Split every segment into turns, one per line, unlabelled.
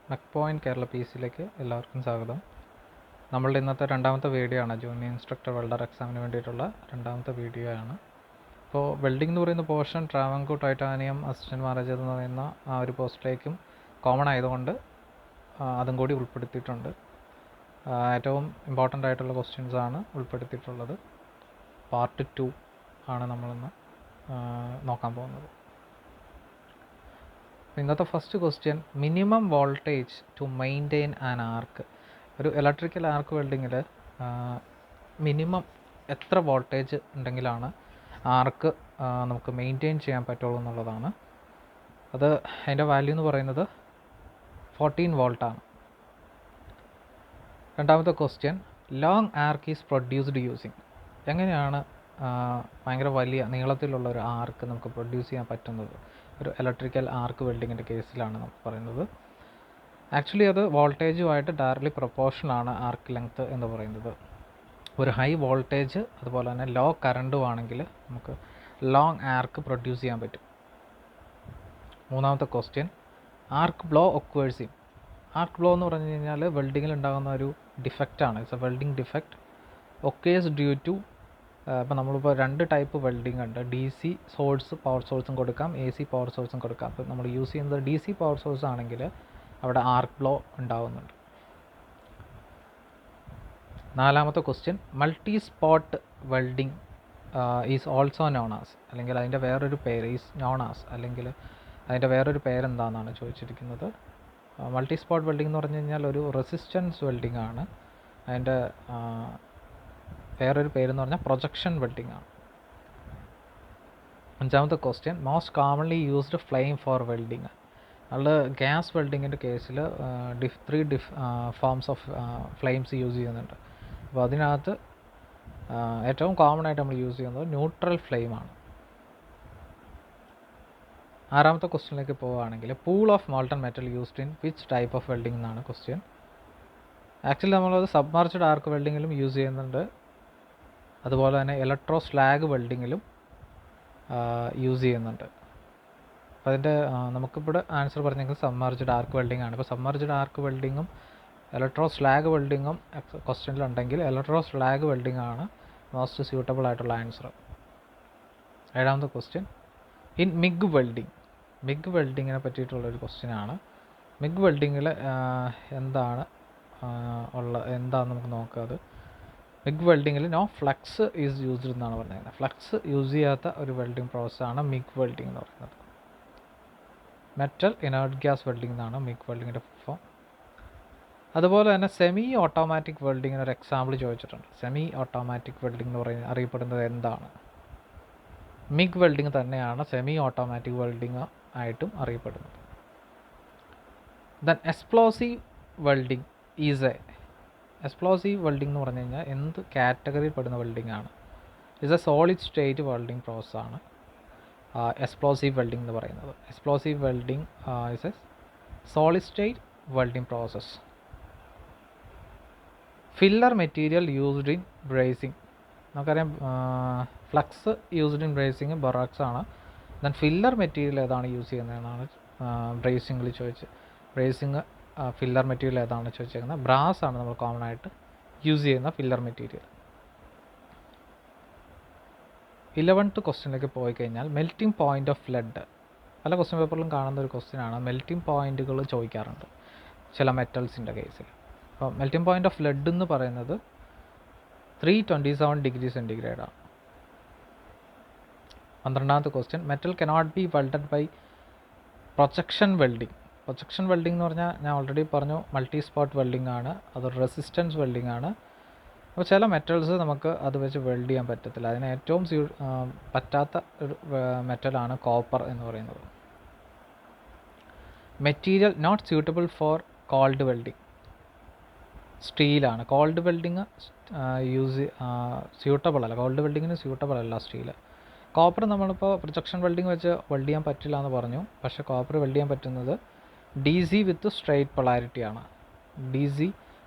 മെക് point Kerala P സിയിലേക്ക് എല്ലാവർക്കും സ്വാഗതം. നമ്മളുടെ ഇന്നത്തെ രണ്ടാമത്തെ വീഡിയോ ആണ്. ജൂനിയർ ഇൻസ്ട്രക്ടർ വെൽഡർ എക്സാമിന് വേണ്ടിയിട്ടുള്ള രണ്ടാമത്തെ വീഡിയോ ആണ്. ഇപ്പോൾ വെൽഡിംഗ് എന്ന് പറയുന്ന portion Travancore titanium assistant manager എന്ന് പറയുന്ന ആ ഒരു പോസ്റ്റിലേക്കും കോമൺ ആയതുകൊണ്ട് അതും കൂടി ഉൾപ്പെടുത്തിയിട്ടുണ്ട്. ഏറ്റവും ഇമ്പോർട്ടൻ്റ് ആയിട്ടുള്ള ക്വസ്റ്റ്യൻസ് ആണ് ഉൾപ്പെടുത്തിയിട്ടുള്ളത്. പാർട്ട് 2 ആണ് നമ്മളിന്ന് നോക്കാൻ പോകുന്നത്. ഇന്നത്തെ first question, minimum voltage to maintain an arc. ഒരു ഇലക്ട്രിക്കൽ ആർക്ക് വെൽഡിങ്ങിൽ മിനിമം എത്ര വോൾട്ടേജ് ഉണ്ടെങ്കിലാണ് ആർക്ക് നമുക്ക് മെയിൻറ്റെയിൻ ചെയ്യാൻ പറ്റുള്ളൂ എന്നുള്ളതാണ്. അതിൻ്റെ വാല്യൂ എന്ന് പറയുന്നത് 14 വോൾട്ടാണ്. രണ്ടാമത്തെ question, long arc is produced using. എങ്ങനെയാണ് ഭയങ്കര വലിയ നീളത്തിലുള്ള ഒരു ആർക്ക് നമുക്ക് പ്രൊഡ്യൂസ് ചെയ്യാൻ പറ്റുന്നത്? ഒരു ഇലക്ട്രിക്കൽ ആർക്ക് വെൽഡിങ്ങിൻ്റെ കേസിലാണ് നമുക്ക് പറയുന്നത്. ആക്ച്വലി അത് വോൾട്ടേജുമായിട്ട് ഡയറക്റ്റ്ലി പ്രൊപ്പോർഷനാണ് ആർക്ക് ലെങ്ത് എന്ന് പറയുന്നത്. ഒരു ഹൈ വോൾട്ടേജ് അതുപോലെ തന്നെ ലോ കറണ്ടും ആണെങ്കിൽ നമുക്ക് ലോങ് ആർക്ക് പ്രൊഡ്യൂസ് ചെയ്യാൻ പറ്റും. മൂന്നാമത്തെ question, arc blow occurs in. Arc blow എന്ന് പറഞ്ഞു കഴിഞ്ഞാൽ വെൽഡിങ്ങിൽ ഉണ്ടാകുന്ന ഒരു ഡിഫക്റ്റാണ്. It's a welding defect occurs due to ഇപ്പോൾ നമ്മളിപ്പോൾ 2 ടൈപ്പ് വെൽഡിംഗ് ഉണ്ട്. DC സോഴ്സ് പവർ സോഴ്സും കൊടുക്കാം, AC പവർ സോഴ്സും കൊടുക്കാം. അപ്പോൾ നമ്മൾ യൂസ് ചെയ്യുന്നത് DC പവർ സോഴ്സ് ആണെങ്കിൽ അവിടെ ആർക്ക് ബ്ലോ ഉണ്ടാകുന്നുണ്ട്. നാലാമത്തെ question, multi spot welding is also known as, അല്ലെങ്കിൽ അതിൻ്റെ വേറൊരു പേര് ഈസ് നോൺ ആസ്, അല്ലെങ്കിൽ അതിൻ്റെ വേറൊരു പേരെന്താണെന്നാണ് ചോദിച്ചിരിക്കുന്നത്. മൾട്ടി സ്പോട്ട് വെൽഡിംഗ് എന്ന് പറഞ്ഞു കഴിഞ്ഞാൽ ഒരു റെസിസ്റ്റൻസ് വെൽഡിംഗ് ആണ്. അതിൻ്റെ വേറൊരു പേരെന്ന് പറഞ്ഞാൽ പ്രൊജക്ഷൻ വെൽഡിംഗ് ആണ്. അഞ്ചാമത്തെ question, most commonly used flame for welding. നമ്മൾ ഗ്യാസ് വെൽഡിങ്ങിൻ്റെ കേസിൽ 3 ഫോംസ് ഓഫ് ഫ്ലെയിംസ് യൂസ് ചെയ്യുന്നുണ്ട്. അപ്പോൾ അതിനകത്ത് ഏറ്റവും കോമൺ ആയിട്ട് നമ്മൾ യൂസ് ചെയ്യുന്നത് ന്യൂട്രൽ ഫ്ലെയിമാണ്. ആറാമത്തെ ക്വസ്റ്റ്യനിലേക്ക് പോവുകയാണെങ്കിൽ, pool of molten metal used in which type of welding എന്നാണ് ക്വസ്റ്റ്യൻ. ആക്ച്വലി നമ്മളത് സബ്മർജ്ഡ് ആർക്ക് വെൽഡിങ്ങിലും യൂസ് ചെയ്യുന്നുണ്ട്, അതുപോലെ തന്നെ ഇലക്ട്രോ സ്ലാഗ് വെൽഡിങ്ങിലും യൂസ് ചെയ്യുന്നുണ്ട്. അപ്പോൾ അതിൻ്റെ നമുക്കിവിടെ ആൻസർ പറഞ്ഞെങ്കിൽ സബ്മർജ്ഡ് ആർക്ക് വെൽഡിംഗ് ആണ്. ഇപ്പോൾ സബ്മർജ്ഡ് ആർക്ക് വെൽഡിങ്ങും ഇലക്ട്രോ സ്ലാഗ് വെൽഡിങ്ങും ക്വസ്റ്റ്യനിലുണ്ടെങ്കിൽ ഇലക്ട്രോ സ്ലാഗ് വെൽഡിംഗ് ആണ് മോസ്റ്റ് സ്യൂട്ടബിൾ ആയിട്ടുള്ള ആൻസർ. ഏഴാമത്തെ question, in MIG welding. MIG വെൽഡിങ്ങിനെ പറ്റിയിട്ടുള്ളൊരു ക്വസ്റ്റ്യനാണ്. മിഗ് വെൽഡിങ്ങിൽ എന്താണെന്ന് നമുക്ക് നോക്കാം. അത് മിഗ് വെൽഡിങ്ങിൽ നോ ഫ്ലക്സ് ഈസ് യൂസ്ഡ് എന്നാണ് പറഞ്ഞിരിക്കുന്നത്. ഫ്ലക്സ് യൂസ് ചെയ്യാത്ത ഒരു വെൽഡിംഗ് പ്രോസസ്സാണ് മിഗ് വെൽഡിംഗ് എന്ന് പറയുന്നത്. മെറ്റൽ ഇനേർട്ട് ഗ്യാസ് വെൽഡിംഗ് എന്നാണ് മിഗ് വെൽഡിങ്ങിൻ്റെ ഫോം. അതുപോലെ തന്നെ സെമി ഓട്ടോമാറ്റിക് വെൽഡിങ്ങിന് ഒരു എക്സാമ്പിൾ ചോദിച്ചിട്ടുണ്ട്. സെമി ഓട്ടോമാറ്റിക് വെൽഡിംഗ് എന്ന് അറിയപ്പെടുന്നത് എന്താണ്? മിഗ് വെൽഡിംഗ് തന്നെയാണ് സെമി ഓട്ടോമാറ്റിക് വെൽഡിംഗ് ആയിട്ടും അറിയപ്പെടുന്നത്. Then explosive welding is explosive welding എന്ന് പറഞ്ഞു കഴിഞ്ഞാൽ എന്ത് കാറ്റഗറിയിൽ പെടുന്ന വെൽഡിംഗ് ആണ്? Is a solid state welding പ്രോസസ്സാണ് എക്സ്പ്ലോസീവ് വെൽഡിംഗ് എന്ന് പറയുന്നത്. Explosive welding is a solid state welding process. Filler material used in brazing. നമുക്കറിയാം flux used in brazing borax ആണ്. ദെൻ ഫില്ലർ മെറ്റീരിയൽ ഏതാണ് യൂസ് ചെയ്യുന്നതെന്നാണ് ബ്രേസിംഗിൽ ചോദിച്ച്. ബ്രേസിംഗ് ഫില്ലർ മെറ്റീരിയൽ ഏതാണ് ചോദിച്ചേക്കുന്നത്? ബ്രാസ് ആണ് നമ്മൾ കോമൺ ആയിട്ട് യൂസ് ചെയ്യുന്ന ഫില്ലർ മെറ്റീരിയൽ. 11th ക്വസ്റ്റ്യനിലേക്ക് പോയി കഴിഞ്ഞാൽ, മെൽറ്റിംഗ് പോയിൻ്റ് ഓഫ് ലെഡ്. പല ക്വസ്റ്റ്യൻ പേപ്പറിലും കാണുന്ന ഒരു ക്വസ്റ്റ്യനാണ്. മെൽറ്റിംഗ് പോയിൻറ്റുകൾ ചോദിക്കാറുണ്ട് ചില മെറ്റൽസിൻ്റെ കേസിൽ. അപ്പോൾ മെൽറ്റിംഗ് പോയിൻ്റ് ഓഫ് ലെഡ് എന്ന് പറയുന്നത് 327 ഡിഗ്രി സെൻറ്റിഗ്രേഡാണ്. 12th question, metal cannot be welded by projection welding. Projection welding എന്ന് പറഞ്ഞാൽ ഞാൻ ഓൾറെഡി പറഞ്ഞു, മൾട്ടി സ്പോട്ട് വെൽഡിംഗ് ആണ്. അതൊരു റെസിസ്റ്റൻസ് വെൽഡിംഗ് ആണ്. അപ്പോൾ ചില മെറ്റൽസ് നമുക്ക് അത് വെച്ച് വെൽഡ് ചെയ്യാൻ പറ്റത്തില്ല. അതിന് ഏറ്റവും പറ്റാത്ത ഒരു മെറ്റലാണ് കോപ്പർ എന്ന് പറയുന്നത്. Material not suitable for cold welding. സ്റ്റീലാണ്. കോൾഡ് വെൽഡിങ് സ്യൂട്ടബിൾ അല്ല, കോൾഡ് വെൽഡിങ്ങിന് സ്യൂട്ടബിൾ അല്ല സ്റ്റീല്. കോപ്പർ നമ്മളിപ്പോൾ പ്രൊജക്ഷൻ വെൽഡിങ് വെച്ച് വെൽഡ് ചെയ്യാൻ പറ്റില്ല എന്ന് പറഞ്ഞു. പക്ഷേ കോപ്പർ വെൽഡ് ചെയ്യാൻ പറ്റുന്നത് DC വിത്ത് സ്ട്രെയിറ്റ് പൊളാരിറ്റി ആണ്. DC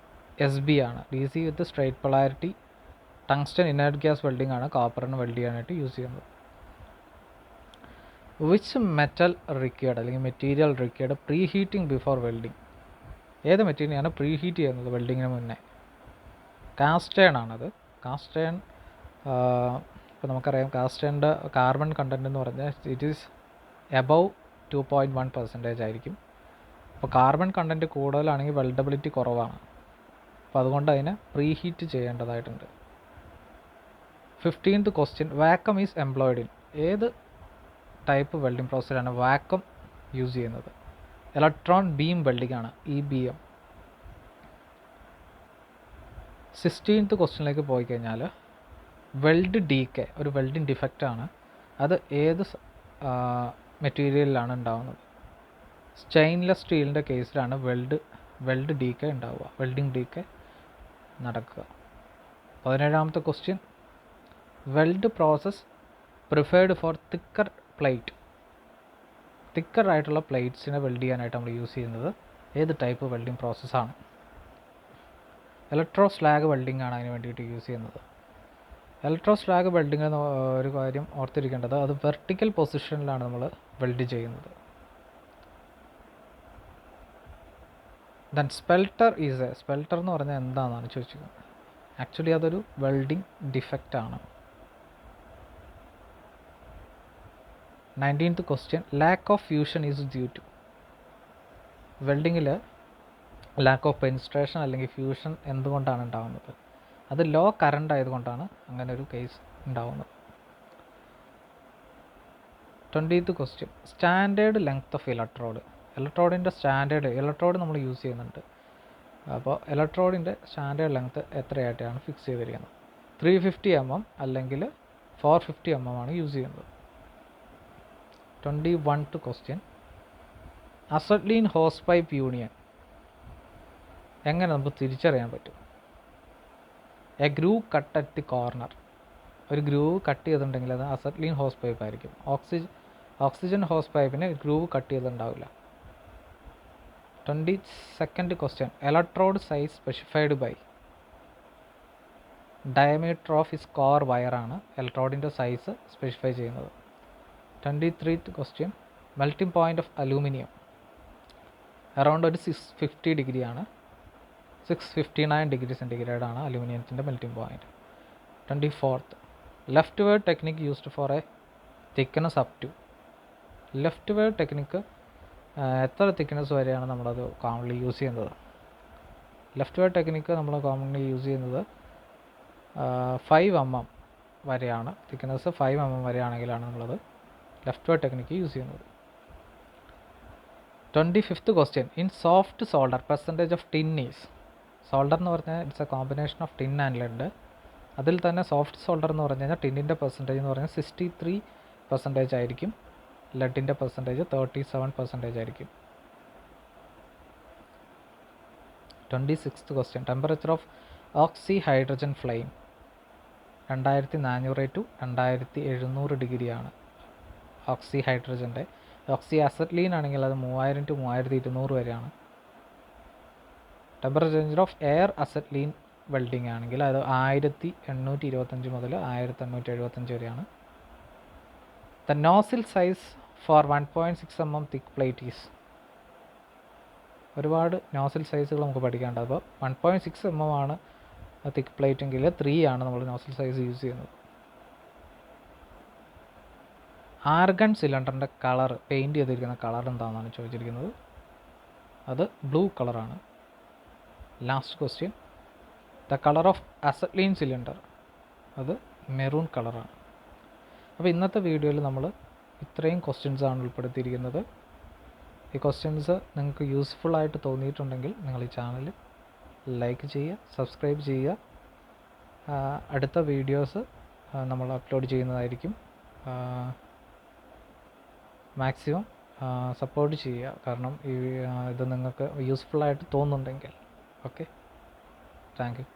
SB ആണ്. DC with straight polarity tungsten inert gas welding ആണ് കോപ്പറിന് വെൽഡ് ചെയ്യാനായിട്ട് യൂസ് ചെയ്യുന്നത്. വിച്ച് മെറ്റൽ റിക്വയർഡ് അല്ലെങ്കിൽ material required pre heating before welding. ഏത് മെറ്റീരിയലാണ് പ്രീ ഹീറ്റ് ചെയ്യുന്നത് വെൽഡിങ്ങിന് മുന്നേ? കാസ്റ്റ് അയൺ ആണത്. കാസ്റ്റ് അയൺ ഇപ്പോൾ നമുക്കറിയാം കാസ്റ്റ് അയണിൻ്റെ കാർബൺ കണ്ടൻറ്റ് എന്ന് പറഞ്ഞാൽ ഇറ്റ് ഈസ് എബവ് 2.1% ആയിരിക്കും. അപ്പോൾ കാർബൺ കണ്ടൻറ്റ് കൂടുതലാണെങ്കിൽ വെൽഡബിലിറ്റി കുറവാണ്. അപ്പോൾ അതുകൊണ്ട് അതിനെ പ്രീ ഹീറ്റ് ചെയ്യേണ്ടതായിട്ടുണ്ട്. 15th question, vacuum is employed in. ഏത് ടൈപ്പ് വെൽഡിംഗ് പ്രോസസ്സിലാണ് വാക്വം യൂസ് ചെയ്യുന്നത്? ഇലക്ട്രോൺ ബീം വെൽഡിംഗ് ആണ്, EBM. 16th ക്വസ്റ്റ്യനിലേക്ക് പോയി കഴിഞ്ഞാൽ വെൽഡ് ഡീക്കെ ഒരു വെൽഡിംഗ് ഡിഫക്റ്റാണ്. അത് ഏത് മെറ്റീരിയലിലാണ് ഉണ്ടാകുന്നത്? സ്റ്റെയിൻലെസ് സ്റ്റീലിൻ്റെ കേസിലാണ് വെൽഡ് ഡീക്കെ ഉണ്ടാവുക, വെൽഡിംഗ് ഡീക്കെ നടക്കുക. 17th question, weld process preferred for thicker plate. Thicker ആയിട്ടുള്ള പ്ലേറ്റ്സിനെ വെൽഡ് ചെയ്യാനായിട്ട് നമ്മൾ യൂസ് ചെയ്യുന്നത് ഏത് ടൈപ്പ് വെൽഡിംഗ് പ്രോസസ്സാണ്? ഇലക്ട്രോ സ്ലാഗ് വെൽഡിംഗ് ആണ് അതിന് വേണ്ടിയിട്ട് യൂസ് ചെയ്യുന്നത്. ഇലക്ട്രോ സ്ലാഗ് വെൽഡിംഗ് എന്ന ഒരു കാര്യം ഓർത്തിരിക്കേണ്ടത്, അത് വെർട്ടിക്കൽ പൊസിഷനിലാണ് നമ്മൾ വെൽഡ് ചെയ്യുന്നത്. ദെൻ സ്പെൽട്ടർ എന്ന് പറഞ്ഞാൽ എന്താണെന്നാണ് ചോദിച്ചത്. ആക്ച്വലി അതൊരു വെൽഡിംഗ് ഡിഫക്റ്റാണ്. 19th question, lack of fusion is due to. വെൽഡിങ്ങിൽ ലാക്ക് ഓഫ് പെനിട്രേഷൻ അല്ലെങ്കിൽ ഫ്യൂഷൻ എന്തുകൊണ്ടാണ് ഉണ്ടാകുന്നത്? അത് ലോ കറണ്ട് ആയതുകൊണ്ടാണ് അങ്ങനെ ഒരു കേസ് ഉണ്ടാകുന്നത്. 20th question, standard length of electrode. ഇലക്ട്രോഡിൻ്റെ ഇലക്ട്രോഡ് നമ്മൾ യൂസ് ചെയ്യുന്നുണ്ട്. അപ്പോൾ ഇലക്ട്രോഡിൻ്റെ സ്റ്റാൻഡേർഡ് ലെങ്ത് എത്രയായിട്ടാണ് ഫിക്സ് ചെയ്തിരിക്കുന്നത്? 350 mm അല്ലെങ്കിൽ 450 mm ആണ് യൂസ് ചെയ്യുന്നത്. 21th question, acetylene hose pipe union എങ്ങനെ നമുക്ക് തിരിച്ചറിയാൻ പറ്റും? A groove cut at the corner. ഒരു ഗ്രൂവ് കട്ട് ചെയ്തിട്ടുണ്ടെങ്കിൽ അത് അസറ്റ്ലീൻ ഹോസ് പൈപ്പ് ആയിരിക്കും. ഓക്സിജൻ ഹോസ് പൈപ്പിന് ഗ്രൂവ് കട്ട് ചെയ്തിട്ടുണ്ടാവില്ല. 22nd question, electrode size specified by. Diameter of is core വയറാണ് ഇലക്ട്രോഡിൻ്റെ സൈസ് സ്പെസിഫൈ ചെയ്യുന്നത്. 23th question, melting point of aluminium around ഒരു 650 ഡിഗ്രിയാണ്. 659 ഡിഗ്രി സെൻറ്റിഗ്രേഡ് ആണ് അലൂമിനിയത്തിൻ്റെ melting point. 24th, leftward technique used for a thickness up to. Leftward technique എത്ര thickness വരെയാണ് നമ്മളത് കോമൺലി യൂസ് ചെയ്യുന്നത്? ലെഫ്റ്റ് വേർഡ് ടെക്നിക്ക് നമ്മൾ കോമൺലി യൂസ് ചെയ്യുന്നത് 5 mm വരെയാണ്. തിക്നെസ് 5 mm വരെയാണെങ്കിലാണ് നമ്മളത് ലെഫ്റ്റ് വേർഡ് ടെക്നിക്ക് യൂസ് ചെയ്യുന്നത്. 25th question, in soft solder percentage of tin is. Solder എന്ന് പറഞ്ഞാൽ it's a combination of tin and lead. അതിൽ തന്നെ സോഫ്റ്റ് സോൾഡർ എന്ന് പറഞ്ഞു കഴിഞ്ഞാൽ ടിന്നിൻ്റെ പെർസെൻറ്റേജ് എന്ന് പറഞ്ഞാൽ 63% ആയിരിക്കും. ലെഡിൻ്റെ പെർസെൻറ്റേജ് 37% ആയിരിക്കും. 26th question, temperature of oxy hydrogen flame 2400 to 2700 ഡിഗ്രിയാണ് ഓക്സി ഹൈഡ്രജൻ്റെ. ഓക്സി അസറ്റ്ലീൻ ആണെങ്കിൽ അത് 3000 to 3200 വരെയാണ്. Temperature of air acetylene welding ആണെങ്കിൽ അത് 1825 മുതൽ 1875 വരെയാണ്. The nozzle size for 1.6 mm thick plate is. ഒരുപാട് നോസിൽ സൈസുകൾ നമുക്ക് പഠിക്കാനുണ്ട്. അപ്പോൾ 1.6 mm ആണ് തിക്ക് പ്ലേറ്റ് എങ്കിൽ 3 ആണ് നമ്മൾ നോസിൽ സൈസ് യൂസ് ചെയ്യുന്നത്. ആർഗൺ സിലിണ്ടറിൻ്റെ കളർ, പെയിൻറ്റ് ചെയ്തിരിക്കുന്ന കളർ എന്താണെന്നാണ് ചോദിച്ചിരിക്കുന്നത്. അത് ബ്ലൂ കളറാണ്. Last question, the colour of acetylene cylinder, അത് മെറൂൺ കളറാണ്. അപ്പോൾ ഇന്നത്തെ വീഡിയോയിൽ നമ്മൾ ഇത്രയും ക്വസ്റ്റ്യൻസാണ് ഉൾപ്പെടുത്തിയിരിക്കുന്നത്. ഈ ക്വസ്റ്റ്യൻസ് നിങ്ങൾക്ക് യൂസ്ഫുള്ളായിട്ട് തോന്നിയിട്ടുണ്ടെങ്കിൽ നിങ്ങൾ ഈ ചാനൽ ലൈക്ക് ചെയ്യുക, സബ്സ്ക്രൈബ് ചെയ്യുക. അടുത്ത വീഡിയോസ് നമ്മൾ അപ്ലോഡ് ചെയ്യുന്നതായിരിക്കും. മാക്സിമം സപ്പോർട്ട് ചെയ്യുക, കാരണം ഇത് നിങ്ങൾക്ക് യൂസ്ഫുള്ളായിട്ട് തോന്നുന്നുണ്ടെങ്കിൽ. Okay, thank you.